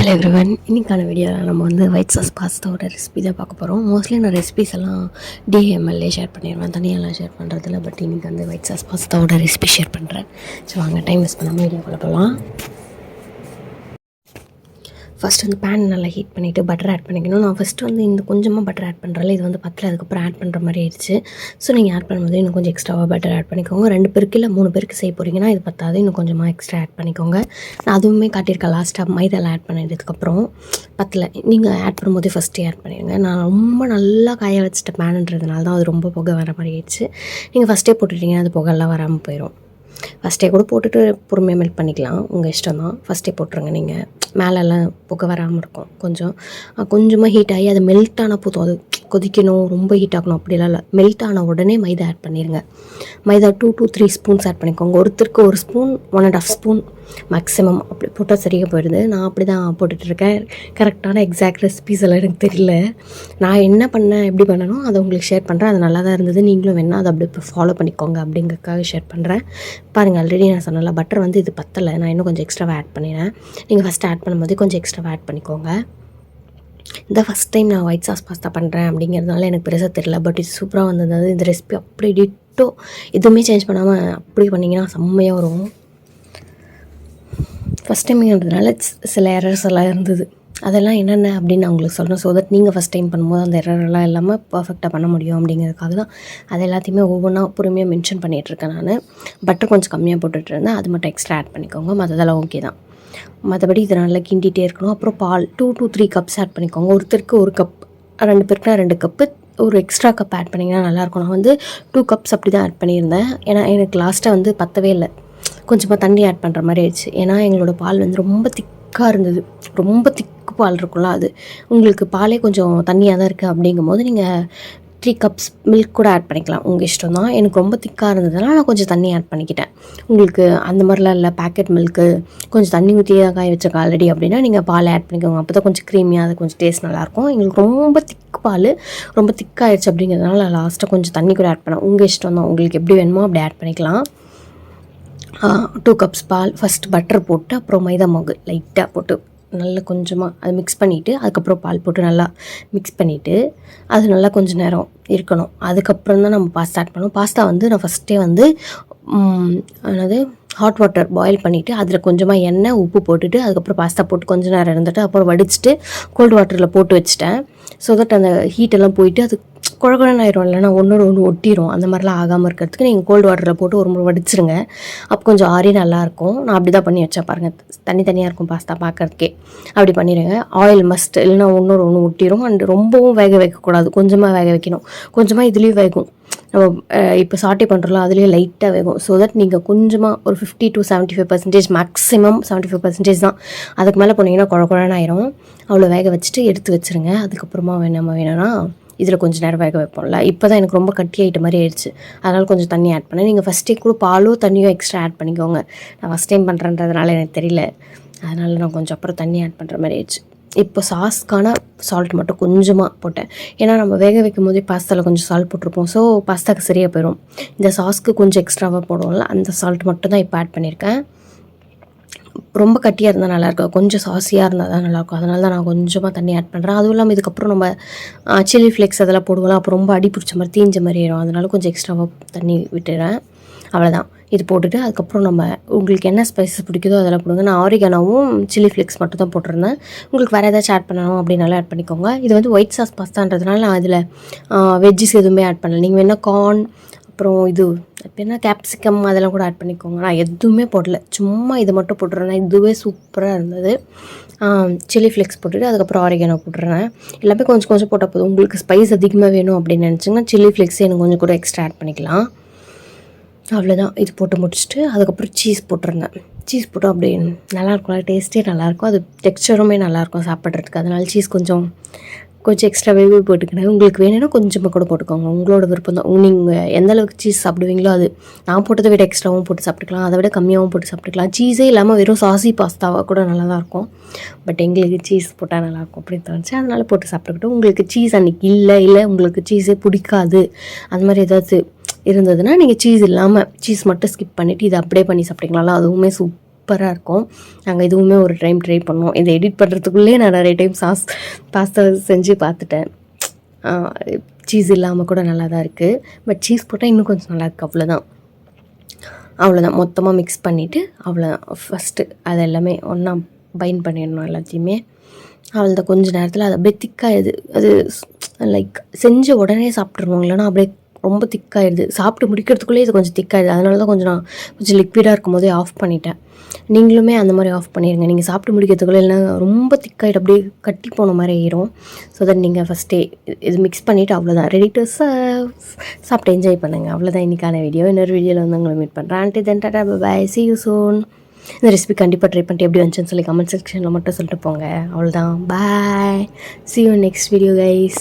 Hello everyone, இன்றைக்கான வீடியோவில் நம்ம வந்து ஒயிட் சாஸ் பாஸ்தாவோட ரெசிபி தான் பார்க்க போகிறோம். மோஸ்ட்லி நான் ரெசிபிஸ் எல்லாம் டிஎம்எல்ஏ ஷேர் பண்ணிடுவேன், தனியாலாம் ஷேர் பண்ணுறதில்ல. பட் இன்றைக்கி வந்து ஒயிட் சாஸ் பாஸ்தாவோட ரெசிபி ஷேர் பண்ணுறேன். ஸோ வாங்க டைம் வேஸ்ட் பண்ணாமல் வீடியோக்குள்ளே போகலாம். ஃபஸ்ட்டு வந்து பேன் நல்லா ஹீட் பண்ணிவிட்டு பட்டர் ஆட் பண்ணிக்கணும். நான் ஃபஸ்ட்டு வந்து இந்த கொஞ்சமாக பட்டர் ஆட் பண்ணுறல, இது வந்து பத்தில் அதுக்கப்புறம் ஆட் பண்ணுற மாதிரி ஆயிடுச்சு. ஸோ நீங்கள் ஆட் பண்ணும்போது இன்னும் கொஞ்சம் எக்ஸ்ட்ராவாக பட்டர் ஆட் பண்ணிக்கோங்க. 2 பேருக்கு இல்லை 3 பேருக்கு செய்ய போகிறீங்கன்னா இது பத்தாது, இன்னும் கொஞ்சமாக எக்ஸ்ட்ரா ஆட் பண்ணிக்கோங்க. நான் அதுவுமே காட்டியிருக்கேன் லாஸ்ட்டாக மைதாவில் ஆட் பண்ணிட்டதுக்கப்புறம் பத்தில் நீங்கள் ஆட் பண்ணும்போது ஃபஸ்ட்டே ஆட் பண்ணிடுங்க. நான் ரொம்ப நல்லா காய வச்சுட்ட பேனுன்றதுனால தான் அது ரொம்ப புகை வர மாதிரி ஆயிடுச்சு. நீங்கள் ஃபஸ்ட்டே போட்டுட்டிங்கன்னா அது புகைலாம் வராமல் போயிடும். ஃபஸ்ட்டே கூட போட்டுட்டு பொறுமையாக மெல்ட் பண்ணிக்கலாம், உங்கள் இஷ்டம் தான். ஃபஸ்ட்டே போட்டுருங்க, நீங்கள் மேலெல்லாம் புகை வராமல் இருக்கும். கொஞ்சமாக ஹீட் ஆகி அது மெல்ட் ஆனால் போதும். அது கொதிக்கணும், ரொம்ப ஹீட் ஆகணும் அப்படிலாம் இல்லை. மெல்ட் ஆன உடனே மைதா ஆட் பண்ணிடுங்க. மைதா 2 to 3 ஸ்பூன்ஸ் ஆட் பண்ணிக்கோங்க. ஒருத்தருக்கு 1 ஸ்பூன் 1.5 ஸ்பூன் மேக்ஸிமம் அப்படி போட்டால் சரியாக போயிடுது. நான் அப்படி தான் போட்டுட்ருக்கேன். கரெக்டான எக்ஸாக்ட் ரெசிபீஸ் எல்லாம் எனக்கு தெரியல. நான் என்ன பண்ணேன், எப்படி பண்ணணும் அதை உங்களுக்கு ஷேர் பண்ணுறேன். அது நல்லா தான் இருந்தது. நீங்களும் வேணால் அதை அப்படி இப்போ ஃபாலோ பண்ணிக்கோங்க அப்படிங்கிறதுக்காக ஷேர் பண்ணுறேன். பாருங்கள், ஆல்ரெடி நான் சொன்னல பட்டர் வந்து இது பத்தலை, நான் இன்னும் கொஞ்சம் எக்ஸ்ட்ராவாக ஆட் பண்ணினேன். நீங்கள் ஃபஸ்ட்டு ஆட் பண்ணும்போது கொஞ்சம் எக்ஸ்ட்ராவாக ஆட் பண்ணிக்கோங்க. இந்த ஃபஸ்ட் டைம் நான் ஒயிட் சாஸ் பாஸ்தா பண்ணுறேன் அப்படிங்கிறதுனால எனக்கு பெருசாக தெரியல. பட் இது சூப்பராக வந்தது. இந்த ரெசிபி அப்படி டிட்டோ எதுவுமே சேஞ்ச் பண்ணாமல் அப்படி பண்ணிங்கன்னா செம்மையாக வரும். ஃபஸ்ட் டைம்ங்கிறதுனால சில எரர்ஸ் எல்லாம் இருந்தது. அதெல்லாம் என்னென்ன அப்படின்னு நான் உங்களுக்கு சொல்கிறேன். ஸோ தட் நீங்கள் ஃபஸ்ட் டைம் பண்ணும்போது அந்த எரரெல்லாம் இல்லாமல் பர்ஃபெக்டாக பண்ண முடியும் அப்படிங்கிறதுக்காக தான் அது எல்லாத்தையுமே ஒவ்வொன்றா பொறுமையாக மென்ஷன் பண்ணிகிட்ருக்கேன். நான் பட்டர் கொஞ்சம் கம்மியாக போட்டுட்டு இருந்தேன், அது மட்டும் எக்ஸ்ட்ரா ஆட் பண்ணிக்கோங்க. மற்றதெல்லாம் ஓகே தான். மற்றபடி இதை நல்லா கிண்டிகிட்டே இருக்கணும். அப்புறம் பால் 2 to 3 கப்ஸ் ஆட் பண்ணிக்கோங்க. ஒருத்தருக்கு 1 கப், 2 பேருக்குனா 2 கப்பு, ஒரு எக்ஸ்ட்ரா கப் ஆட் பண்ணிங்கன்னா நல்லாயிருக்கும். நான் வந்து 2 கப்ஸ் அப்படி தான் ஆட் பண்ணியிருந்தேன். ஏன்னா எனக்கு லாஸ்ட்டாக வந்து பத்தவே இல்லை, கொஞ்சமாக தண்ணி ஆட் பண்ணுற மாதிரி ஆயிடுச்சு. ஏன்னா எங்களோட பால் வந்து ரொம்ப திக்காக இருந்தது. ரொம்ப திக்கு பால் இருக்கும்ல, அது உங்களுக்கு பாலே கொஞ்சம் தண்ணியாக தான் இருக்குது. அப்படிங்கும் போது நீங்கள் 3 கப்ஸ் மில்க் கூட ஆட் பண்ணிக்கலாம், உங்கள் இஷ்டம் தான். எனக்கு ரொம்ப திக்காக இருந்ததுனால நான் கொஞ்சம் தண்ணி ஆட் பண்ணிக்கிட்டேன். உங்களுக்கு அந்த மாதிரிலாம் இல்லை, பேக்கெட் மில்க்கு கொஞ்சம் தண்ணி ஊற்றியே காய வச்சிருக்க ஆல்ரெடி அப்படின்னா நீங்கள் பால் ஆட் பண்ணிக்கோங்க. அப்போ தான் கொஞ்சம் க்ரீமியாக, அது கொஞ்சம் டேஸ்ட் நல்லாயிருக்கும். எங்களுக்கு ரொம்ப திக்கு பால், ரொம்ப திக்காகிடுச்சு அப்படிங்கிறதுனால லாஸ்ட்டாக கொஞ்சம் தண்ணி கூட ஆட் பண்ணேன். உங்கள் இஷ்டம் தான், உங்களுக்கு எப்படி வேணுமோ அப்படி ஆட் பண்ணிக்கலாம். 2 கப்ஸ் பால், ஃபஸ்ட் பட்டர் போட்டு அப்புறம் மைதா மாவு லைட்டாக போட்டு நல்லா கொஞ்சமாக அதை மிக்ஸ் பண்ணிவிட்டு அதுக்கப்புறம் பால் போட்டு நல்லா மிக்ஸ் பண்ணிவிட்டு அது நல்லா கொஞ்சம் நேரம் இருக்கணும். அதுக்கப்புறம் தான் நம்ம பாஸ்தா ஆட் பண்ணணும். பாஸ்தா வந்து நான் ஃபஸ்ட்டே வந்து ஹாட் வாட்டர் பாயில் பண்ணிவிட்டு அதில் கொஞ்சமாக எண்ணெய் உப்பு போட்டுட்டு அதுக்கப்புறம் பாஸ்தா போட்டு கொஞ்சம் நேரம் இருந்துட்டு அப்புறம் வடிச்சிட்டு கோல்டு வாட்டரில் போட்டு வச்சுட்டேன். ஸோ தட் அந்த ஹீட்டெல்லாம் போயிட்டு அது குழகுழன்னு ஆயிரும், இல்லைனா ஒன்றோட ஒன்று ஒட்டிடும். அந்த மாதிரிலாம் ஆகாமல் இருக்கிறதுக்கு நீங்கள் கோல்டு வாட்டரில் போட்டு ஒரு முறை வடிச்சிருங்க. அப்போ கொஞ்சம் ஆறி நல்லாயிருக்கும். நான் அப்படி தான் பண்ணி வச்சேன். பாருங்கள், தனித்தனியாக இருக்கும் பாஸ்தா பார்க்குறதுக்கே. அப்படி பண்ணிடுங்க. ஆயில் மஸ்ட், இல்லைனா ஒன்றோட ஒன்று ஒட்டிடும். அண்ட் ரொம்பவும் வேக வைக்கக்கூடாது, கொஞ்சமாக வேக வைக்கணும். கொஞ்சமாக இதுலேயும் வேகும். நம்ம இப்போ சாட்டே பண்ணுறோம்ல, அதுலேயே லைட்டாக வேகும். ஸோ தட் நீங்கள் கொஞ்சமாக ஒரு 50 to 75% மேக்ஸிமம் 75% தான். அதுக்கு மேலே போனீங்கன்னா குழகுழன்னு ஆயிரும். அவ்வளோ வேக வச்சுட்டு எடுத்து வச்சுருங்க. அதுக்கப்புறமா நம்ம வேணும்னா இதில் கொஞ்சம் நேரம் வேக வைப்போம்ல. இப்போ தான் எனக்கு ரொம்ப கட்டி ஆகிட்ட மாதிரி ஆயிடுச்சு, அதனால் கொஞ்சம் தண்ணி ஆட் பண்ணேன். நீங்கள் ஃபஸ்ட்டே கூட பாலோ தண்ணியோ எக்ஸ்ட்ரா ஆட் பண்ணிக்கோங்க. நான் ஃபஸ்ட் டைம் பண்ணுறேன்றதுனால எனக்கு தெரியல, அதனால் நான் கொஞ்சம் அப்புறம் தண்ணி ஆட் பண்ணுற மாதிரி ஆயிடுச்சு. இப்போ சாஸ்க்கான சால்ட் மட்டும் கொஞ்சமாக போட்டேன். ஏன்னா நம்ம வேக வைக்கும் போதே பாஸ்தாவில் கொஞ்சம் சால்ட் போட்டிருப்போம். ஸோ பாஸ்தாக்கு சரியாக போயிடும். இந்த சாஸ்க்கு கொஞ்சம் எக்ஸ்ட்ராவாக போடுவோம்ல, அந்த சால்ட் மட்டும் தான் இப்போ ஆட் பண்ணியிருக்கேன். ரொம்ப கட்டியாக இருந்தால் நல்லாயிருக்கும், கொஞ்சம் சாஸியாக இருந்தால் தான் நல்லாயிருக்கும். அதனால தான் நான் கொஞ்சமாக தண்ணி ஆட் பண்ணுறேன். அதுவும் இல்லாமல் இதுக்கப்புறம் நம்ம சில்லி ஃப்ளேக்ஸ் அதெல்லாம் போடுவோம், அப்போ ரொம்ப அடி பிடிச்ச மாதிரி தீஞ்ச மாதிரி ஆயிடும். அதனால கொஞ்சம் எக்ஸ்ட்ராவாக தண்ணி விட்டுறேன். அவ்வளோதான். இது போட்டுட்டு அதுக்கப்புறம் நம்ம உங்களுக்கு என்ன ஸ்பைசஸ் பிடிக்குதோ அதெல்லாம் போடுங்க. நான் ஆரிகானாவும் சில்லி ஃப்ளேக்ஸ் மட்டும் தான் போட்டிருந்தேன். உங்களுக்கு வேறு ஏதாச்சும் ஆட் பண்ணணும் அப்படின்னாலும் ஆட் பண்ணிக்கோங்க. இது வந்து ஒயிட் சாஸ் பாஸ்தான்றதுனால நான் அதில் வெஜ்ஜஸ் எதுவுமே ஆட் பண்ணல. நீங்கள் வேணால் கார்ன், அப்புறம் இது என்ன கேப்சிகம் அதெல்லாம் கூட ஆட் பண்ணிக்கோங்க. நான் எதுவுமே போடல, சும்மா இது மட்டும் போட்டுறேன். இதுவே சூப்பராக இருந்தது. சில்லி ஃப்ளேக்ஸ் போட்டுட்டு அதுக்கப்புறம் ஆரிகானோ போட்டுறேன். எல்லாமே கொஞ்சம் கொஞ்சம் போட்டால் போதும். உங்களுக்கு ஸ்பைஸ் அதிகமாக வேணும் அப்படின்னு நினச்சிங்கன்னா சில்லி ஃப்ளேக்ஸ் எனக்கு கொஞ்சம் கூட எக்ஸ்ட்ரா ஆட் பண்ணிக்கலாம். அவ்வளோதான். இது போட்டு முடிச்சுட்டு அதுக்கப்புறம் சீஸ் போட்டுருங்க. சீஸ் போட்டோம் அப்படி நல்லாயிருக்கும், டேஸ்ட்டே நல்லாயிருக்கும். அது டெக்ஸ்சருமே நல்லாயிருக்கும் சாப்பிட்றதுக்கு. அதனால சீஸ் கொஞ்சம் எக்ஸ்ட்ராவே போட்டுக்கிறேன். உங்களுக்கு வேணும்னா கொஞ்சமாக கூட போட்டுக்கோங்க, உங்களோட விருப்பம் தான். நீங்கள் எந்த அளவுக்கு சீஸ் சாப்பிடுவீங்களோ அது. நான் போட்டதை விட எக்ஸ்ட்ராவும் போட்டு சாப்பிட்டுக்கலாம், அதை விட கம்மியாகவும் போட்டு சாப்பிட்டுக்கலாம். சீஸே இல்லாமல் வெறும் சாசி பாஸ்தாவாக கூட நல்லா தான் இருக்கும். பட் எங்களுக்கு சீஸ் போட்டால் நல்லாயிருக்கும் அப்படின்னு தோணுச்சு, அதனால் போட்டு சாப்பிட்டுக்கிட்டோம். உங்களுக்கு சீஸ் அன்றைக்கி இல்லை உங்களுக்கு சீஸே பிடிக்காது அந்த மாதிரி ஏதாச்சும் இருந்ததுன்னா நீங்கள் சீஸ் இல்லாமல் சீஸ் மட்டும் ஸ்கிப் பண்ணிவிட்டு இதை அப்படியே பண்ணி சாப்பிட்டுக்கலாம். அதுவுமே சூப்பராக இருக்கும். நாங்கள் இதுவுமே ஒரு டைம் ட்ரை பண்ணோம். இதை எடிட் பண்ணுறதுக்குள்ளே நான் நிறைய டைம் பாஸ்தா செஞ்சு பார்த்துட்டேன். சீஸ் இல்லாமல் கூட நல்லா தான் இருக்குது. பட் சீஸ் போட்டால் இன்னும் கொஞ்சம் நல்லாயிருக்கு. அவ்வளோதான் மொத்தமாக மிக்ஸ் பண்ணிவிட்டு ஃபஸ்ட்டு அது எல்லாமே ஒன்றா பைண்ட் பண்ணிடணும் எல்லாத்தையுமே. அவ்வளோதான் கொஞ்சம் நேரத்தில் அது அப்படியே திக்காயிடுது. அது லைக் செஞ்ச உடனே சாப்பிட்ருவோம், இல்லைனா அப்படியே ரொம்ப திக்காயிடுது. சாப்பிட்டு முடிக்கிறதுக்குள்ளே இது கொஞ்சம் திக்காயிடுது. அதனால தான் நான் கொஞ்சம் லிக்விடாக இருக்கும் போதே ஆஃப் பண்ணிட்டேன். நீங்களுமே அந்த மாதிரி ஆஃப் பண்ணிடுங்க. நீங்கள் சாப்பிட்டு முடிக்கிறதுக்குள்ளே இல்லைனா ரொம்ப திக்காயிட்டு அப்படியே கட்டி போன மாதிரி ஆயிரும். ஸோ தட் நீங்கள் ஃபஸ்ட்டே இது மிக்ஸ் பண்ணிவிட்டு அவ்வளோதான் ரெடி டு சர்வ். சாப்பிட்டு என்ஜாய் பண்ணுங்கள். அவ்வளோதான் இன்றைக்கான வீடியோ. இன்னொரு வீடியோவில் வந்து உங்களை மீட் பண்ணுறேன். Aunty then tata bye, see you soon. இந்த ரெசிபி கண்டிப்பாக ட்ரை பண்ணிட்டு எப்படி வந்துச்சுன்னு சொல்லி கமெண்ட் செக்ஷனில் மட்டும் சொல்லிட்டு போங்க. அவ்வளோதான், பாய், see you next video guys.